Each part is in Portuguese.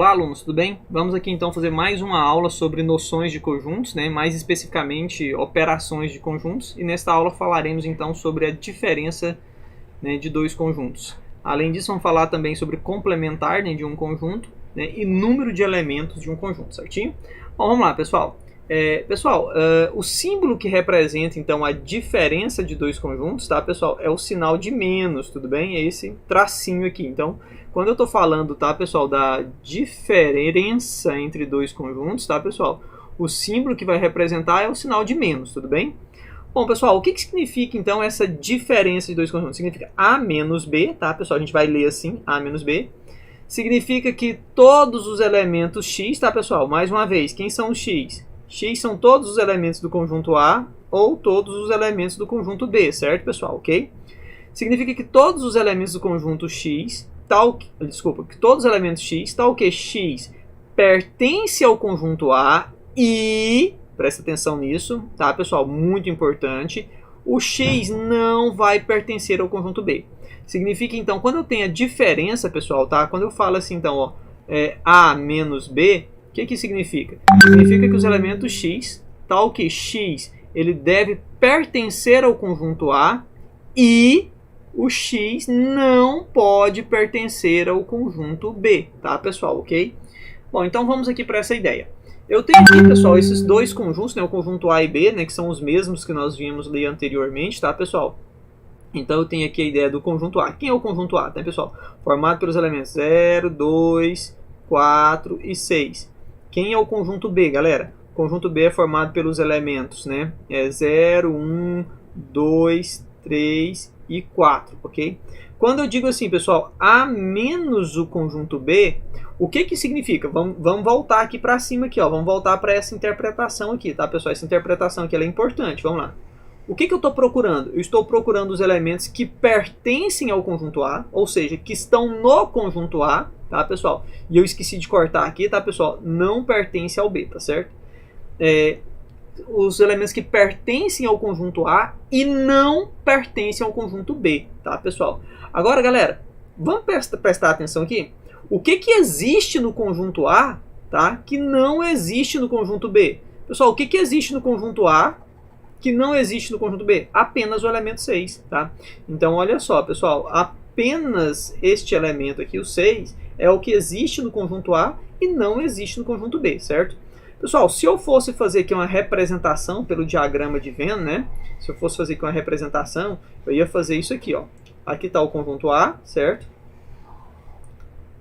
Olá, alunos, tudo bem? Vamos aqui então fazer mais uma aula sobre noções de conjuntos, né? Mais especificamente operações de conjuntos, e nesta aula falaremos então sobre a diferença, né, de dois conjuntos. Além disso, vamos falar também sobre complementar, né, de um conjunto, né, e número de elementos de um conjunto, certinho? Bom, vamos lá, pessoal. O símbolo que representa então a diferença de dois conjuntos, tá, pessoal, é o sinal de menos, tudo bem? É esse tracinho aqui. Então, quando eu estou falando, tá, pessoal, da diferença entre dois conjuntos, tá, pessoal, o símbolo que vai representar é o sinal de menos, tudo bem? Bom, pessoal, o que significa então essa diferença de dois conjuntos? Significa A menos B, tá, pessoal? A gente vai ler assim, A menos B. Significa que todos os elementos X, tá, pessoal? Mais uma vez, quem são os X? X são todos os elementos do conjunto A ou todos os elementos do conjunto B, certo, pessoal? Ok? Significa que todos os elementos do conjunto X, que todos os elementos X, tal que X pertence ao conjunto A e, presta atenção nisso, tá, pessoal? Muito importante, o X não vai pertencer ao conjunto B. Significa, então, quando eu tenho a diferença, pessoal, tá? Quando eu falo assim, então, ó, A menos B, o que significa? Significa que os elementos X, tal que X, ele deve pertencer ao conjunto A e o X não pode pertencer ao conjunto B, tá, pessoal? Ok? Bom, então vamos aqui para essa ideia. Eu tenho aqui, pessoal, esses dois conjuntos, né, o conjunto A e B, né, que são os mesmos que nós vimos ler anteriormente, tá, pessoal? Então eu tenho aqui a ideia do conjunto A. Quem é o conjunto A, tá, pessoal? Formado pelos elementos 0, 2, 4 e 6. Quem é o conjunto B, galera? O conjunto B é formado pelos elementos, né? 0, 1, 2, 3 e 4, ok? Quando eu digo assim, pessoal, A menos o conjunto B, o que significa? Vamos voltar aqui para cima, aqui, ó. Vamos voltar para essa interpretação aqui, tá, pessoal? Essa interpretação aqui ela é importante, vamos lá. O que eu estou procurando? Eu estou procurando os elementos que pertencem ao conjunto A, ou seja, que estão no conjunto A, tá, pessoal? E eu esqueci de cortar aqui, tá, pessoal? Não pertence ao B, tá certo? Os elementos que pertencem ao conjunto A e não pertencem ao conjunto B, tá, pessoal? Agora, galera, vamos prestar atenção aqui. O que existe no conjunto A, tá, que não existe no conjunto B? Pessoal, o que existe no conjunto A que não existe no conjunto B? Apenas o elemento 6, tá? Então, olha só, pessoal, apenas este elemento aqui, o 6, é o que existe no conjunto A e não existe no conjunto B, certo? Pessoal, se eu fosse fazer aqui uma representação pelo diagrama de Venn, né? Se eu fosse fazer aqui uma representação, eu ia fazer isso aqui, ó. Aqui está o conjunto A, certo?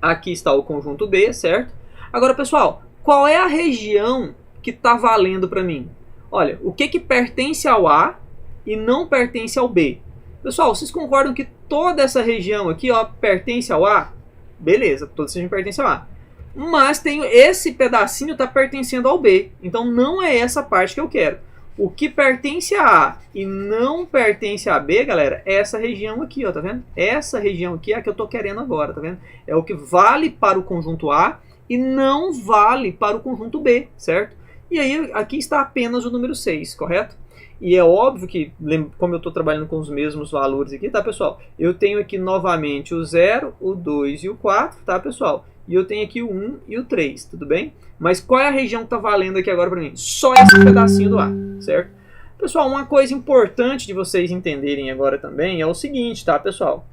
Aqui está o conjunto B, certo? Agora, pessoal, qual é a região que está valendo para mim? Olha, o que pertence ao A e não pertence ao B? Pessoal, vocês concordam que toda essa região aqui, ó, pertence ao A? Beleza, toda essa região pertence ao A. Mas esse pedacinho está pertencendo ao B. Então não é essa parte que eu quero. O que pertence a A e não pertence a B, galera, é essa região aqui, ó, tá vendo? Essa região aqui é a que eu estou querendo agora, tá vendo? É o que vale para o conjunto A e não vale para o conjunto B, certo? E aí aqui está apenas o número 6, correto? E é óbvio que, como eu estou trabalhando com os mesmos valores aqui, tá, pessoal? Eu tenho aqui novamente o 0, o 2 e o 4, tá, pessoal? E eu tenho aqui o 1 e o 3, tudo bem? Mas qual é a região que está valendo aqui agora para mim? Só esse pedacinho do A, certo? Pessoal, uma coisa importante de vocês entenderem agora também é o seguinte, tá, pessoal?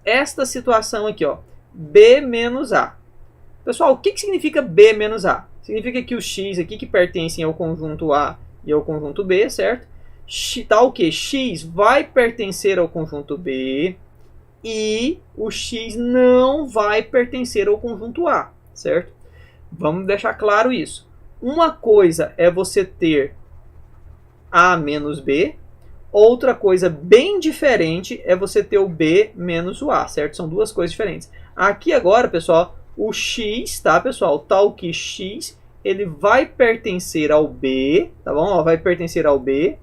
Esta situação aqui, ó, B menos A. Pessoal, o que significa B menos A? Significa que o X aqui que pertencem ao conjunto A e ao conjunto B, certo? Tal que X vai pertencer ao conjunto B e o X não vai pertencer ao conjunto A, certo? Vamos deixar claro isso. Uma coisa é você ter A menos B, outra coisa bem diferente é você ter o B menos o A, certo? São duas coisas diferentes. Aqui agora, pessoal, o X, tá, pessoal? Tal que X, ele vai pertencer ao B, tá bom? Ó, vai pertencer ao B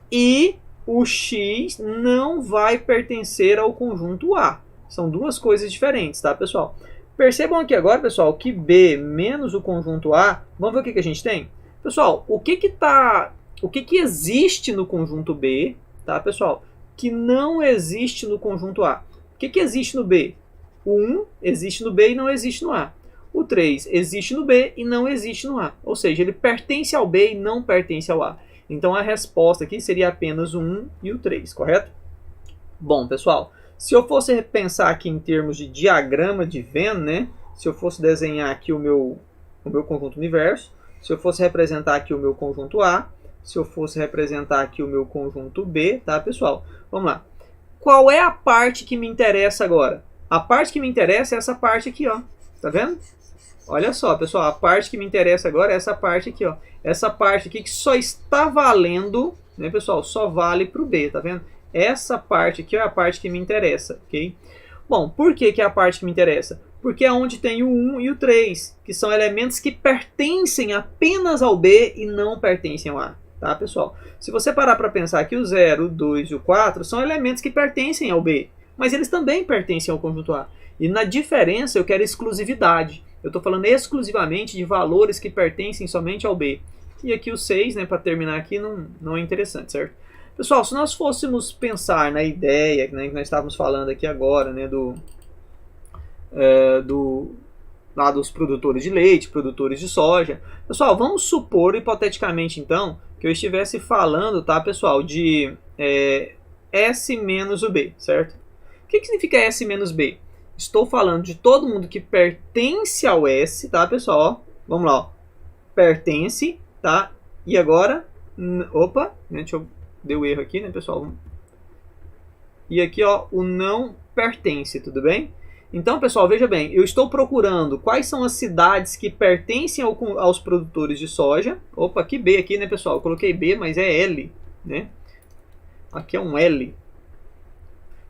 e o X não vai pertencer ao conjunto A. São duas coisas diferentes, tá, pessoal? Percebam aqui agora, pessoal, que B menos o conjunto A, vamos ver o que a gente tem? Pessoal, o que existe no conjunto B, tá, pessoal? Que não existe no conjunto A. O que existe no B? O 1 existe no B e não existe no A. O 3 existe no B e não existe no A. Ou seja, ele pertence ao B e não pertence ao A. Então a resposta aqui seria apenas o 1 e o 3, correto? Bom, pessoal, se eu fosse pensar aqui em termos de diagrama de Venn, né? Se eu fosse desenhar aqui o meu conjunto universo, se eu fosse representar aqui o meu conjunto A, se eu fosse representar aqui o meu conjunto B, tá, pessoal? Vamos lá. Qual é a parte que me interessa agora? A parte que me interessa é essa parte aqui, ó. Tá vendo? Olha só, pessoal, a parte que me interessa agora é essa parte aqui, ó. Essa parte aqui que só está valendo, né, pessoal? Só vale para o B, tá vendo? Essa parte aqui é a parte que me interessa, ok? Bom, por que é a parte que me interessa? Porque é onde tem o 1 e o 3, que são elementos que pertencem apenas ao B e não pertencem ao A, tá, pessoal? Se você parar para pensar que o 0, o 2 e o 4 são elementos que pertencem ao B, mas eles também pertencem ao conjunto A. E na diferença eu quero exclusividade. Eu estou falando exclusivamente de valores que pertencem somente ao B. E aqui o 6, né, para terminar aqui, não é interessante, certo? Pessoal, se nós fôssemos pensar na ideia, né, que nós estávamos falando aqui agora, né, lá dos produtores de leite, produtores de soja. Pessoal, vamos supor, hipoteticamente então, que eu estivesse falando, tá, pessoal, de S menos o B, certo? O que significa S menos B? Estou falando de todo mundo que pertence ao S, tá, pessoal? Ó, vamos lá, ó. Pertence, tá? E agora, opa, deixa eu deu erro aqui, né, pessoal? E aqui, ó, o não pertence, tudo bem? Então, pessoal, veja bem, eu estou procurando quais são as cidades que pertencem aos produtores de soja. Opa, que B aqui, né, pessoal? Eu coloquei B, mas é L, né? Aqui é um L.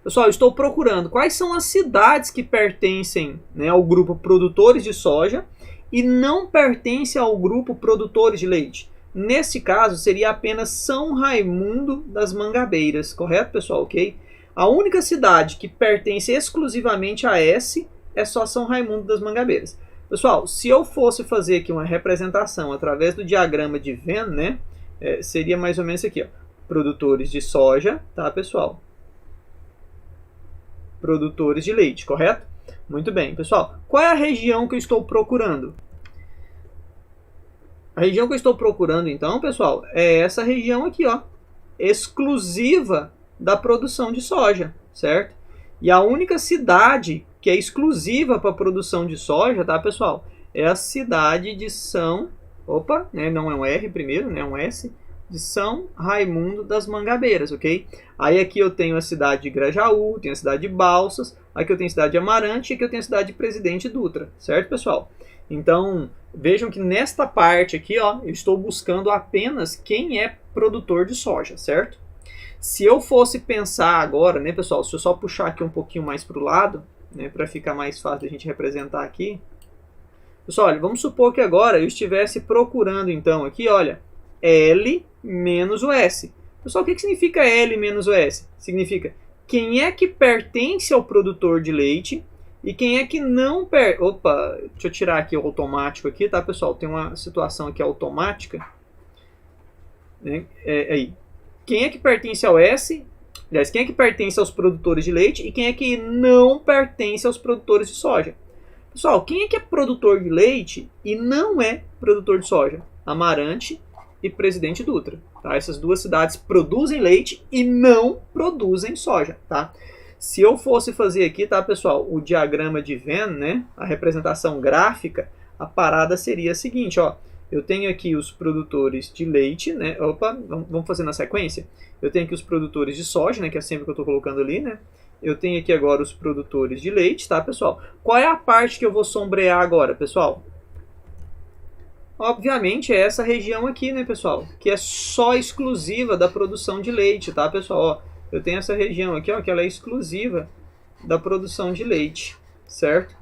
Pessoal, eu estou procurando quais são as cidades que pertencem, né, ao grupo produtores de soja e não pertencem ao grupo produtores de leite. Nesse caso, seria apenas São Raimundo das Mangabeiras, correto, pessoal? Ok? A única cidade que pertence exclusivamente a S é só São Raimundo das Mangabeiras. Pessoal, se eu fosse fazer aqui uma representação através do diagrama de Venn, né, seria mais ou menos aqui, ó. Produtores de soja, tá, pessoal? Produtores de leite, correto? Muito bem, pessoal. Qual é a região que eu estou procurando? A região que eu estou procurando, então, pessoal, é essa região aqui, ó, exclusiva da produção de soja, certo? E a única cidade que é exclusiva para a produção de soja, tá, pessoal? É a cidade de São... Opa, né, não é um R primeiro, né, é um S. De São Raimundo das Mangabeiras, ok? Aí aqui eu tenho a cidade de Grajaú, tenho a cidade de Balsas, aqui eu tenho a cidade de Amarante e aqui eu tenho a cidade de Presidente Dutra, certo, pessoal? Então, vejam que nesta parte aqui, ó, eu estou buscando apenas quem é produtor de soja, certo? Se eu fosse pensar agora, né, pessoal, se eu só puxar aqui um pouquinho mais para o lado, né, para ficar mais fácil a gente representar aqui. Pessoal, olha, vamos supor que agora eu estivesse procurando, então, aqui, olha, L menos o S. Pessoal, o que significa L menos o S? Significa quem é que pertence ao produtor de leite e quem é que não pertence. Opa, deixa eu tirar aqui o automático aqui, tá, pessoal? Tem uma situação aqui automática. Né? Aí. Quem é que pertence ao S? Aliás, quem é que pertence aos produtores de leite e quem é que não pertence aos produtores de soja? Pessoal, quem é que é produtor de leite e não é produtor de soja? Amarante e Presidente Dutra, tá? Essas duas cidades produzem leite e não produzem soja, tá? Se eu fosse fazer aqui, tá, pessoal, o diagrama de Venn, né, a representação gráfica, a parada seria a seguinte, ó, eu tenho aqui os produtores de leite, né, opa, vamos fazer na sequência, eu tenho aqui os produtores de soja, né, que é sempre que eu estou colocando ali, né, eu tenho aqui agora os produtores de leite, tá, pessoal? Qual é a parte que eu vou sombrear agora, pessoal? Obviamente é essa região aqui, né, pessoal? Que é só exclusiva da produção de leite, tá, pessoal? Ó, eu tenho essa região aqui, ó, que ela é exclusiva da produção de leite, certo?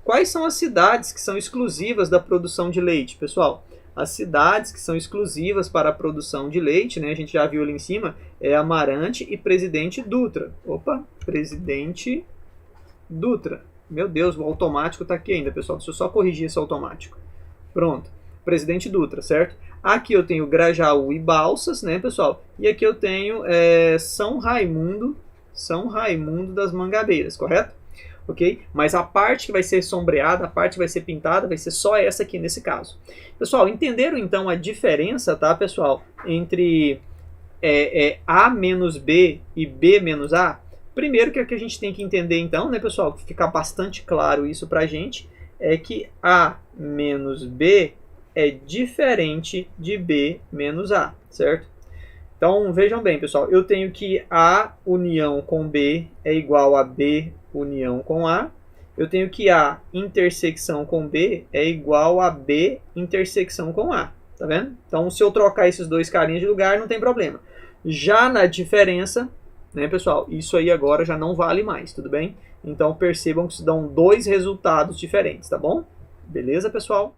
Quais são as cidades que são exclusivas da produção de leite, pessoal? As cidades que são exclusivas para a produção de leite, né, a gente já viu ali em cima, é Amarante e Presidente Dutra. Opa, Presidente Dutra. Meu Deus, o automático está aqui ainda, pessoal. Deixa eu só corrigir esse automático. Pronto. Presidente Dutra, certo? Aqui eu tenho Grajaú e Balsas, né, pessoal? E aqui eu tenho São Raimundo das Mangabeiras, correto? ok? Mas a parte que vai ser sombreada, a parte que vai ser pintada, vai ser só essa aqui nesse caso. Pessoal, entenderam então a diferença, tá, pessoal, entre A menos B e B menos A? Primeiro que a gente tem que entender então, né, pessoal, ficar bastante claro isso pra gente, é que A menos B é diferente de B menos A, certo? Então, vejam bem, pessoal, eu tenho que A união com B é igual a B união com A. Eu tenho que A intersecção com B é igual a B intersecção com A. Tá vendo? Então, se eu trocar esses dois carinhas de lugar, não tem problema. Já na diferença, né, pessoal, isso aí agora já não vale mais, tudo bem? Então, percebam que se dão dois resultados diferentes, tá bom? Beleza, pessoal?